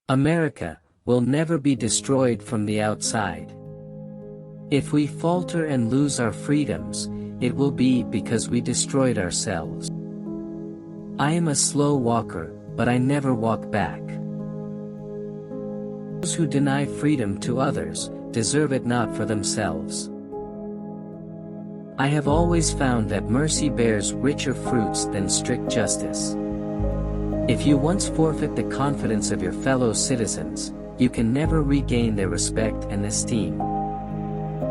America will never be destroyed from the outside. If we falter and lose our freedoms, it will be because we destroyed ourselves. I am a slow walker, but I never walk back. Those who deny freedom to others, deserve it not for themselves. I have always found that mercy bears richer fruits than strict justice. If you once forfeit the confidence of your fellow citizens, you can never regain their respect and esteem.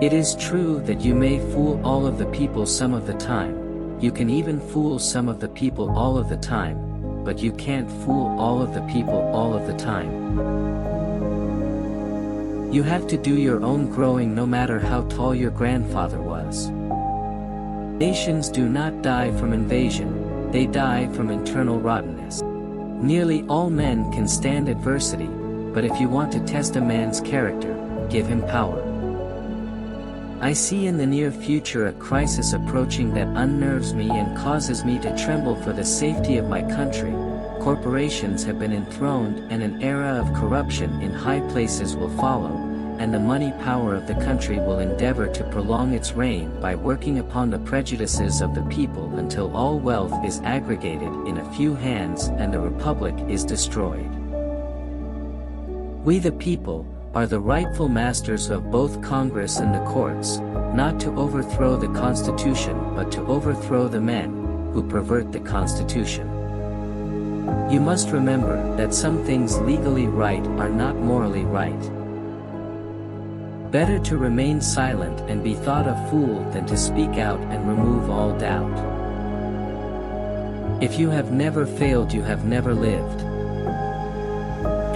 It is true that you may fool all of the people some of the time, you can even fool some of the people all of the time, but you can't fool all of the people all of the time. You have to do your own growing no matter how tall your grandfather was. Nations do not die from invasion, they die from internal rottenness. Nearly all men can stand adversity, but if you want to test a man's character, give him power. I see in the near future a crisis approaching that unnerves me and causes me to tremble for the safety of my country. Corporations have been enthroned and an era of corruption in high places will follow, and the money power of the country will endeavor to prolong its reign by working upon the prejudices of the people until all wealth is aggregated in a few hands and the republic is destroyed. We the people are the rightful masters of both Congress and the courts, not to overthrow the Constitution but to overthrow the men who pervert the Constitution. You must remember that some things legally right are not morally right. Better to remain silent and be thought a fool than to speak out and remove all doubt. If you have never failed, you have never lived.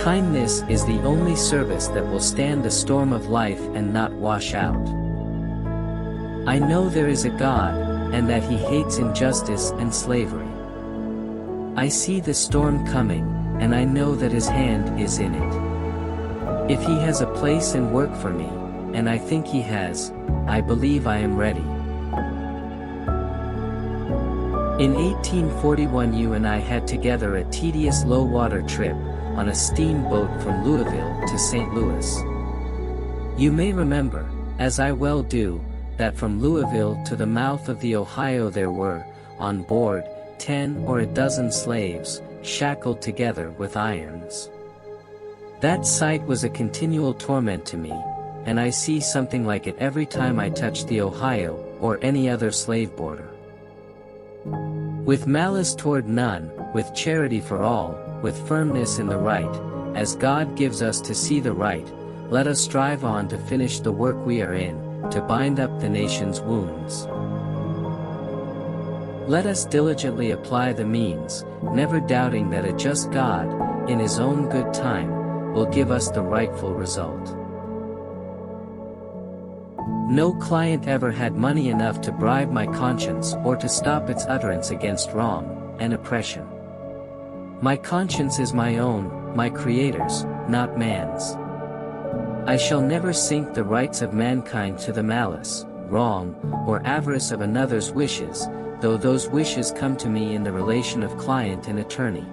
Kindness is the only service that will stand the storm of life and not wash out. I know there is a God, and that He hates injustice and slavery. I see the storm coming, and I know that His hand is in it. If He has a place and work for me, and I think He has, I believe I am ready. In 1841 you and I had together a tedious low-water trip, on a steamboat from Louisville to St. Louis. You may remember, as I well do, that from Louisville to the mouth of the Ohio there were, on board, 10 or a dozen slaves, shackled together with irons. That sight was a continual torment to me, and I see something like it every time I touch the Ohio, or any other slave border. With malice toward none, with charity for all, with firmness in the right, as God gives us to see the right, let us strive on to finish the work we are in, to bind up the nation's wounds. Let us diligently apply the means, never doubting that a just God, in His own good time, will give us the rightful result. No client ever had money enough to bribe my conscience or to stop its utterance against wrong and oppression. My conscience is my own, my Creator's, not man's. I shall never sink the rights of mankind to the malice, wrong, or avarice of another's wishes, though those wishes come to me in the relation of client and attorney.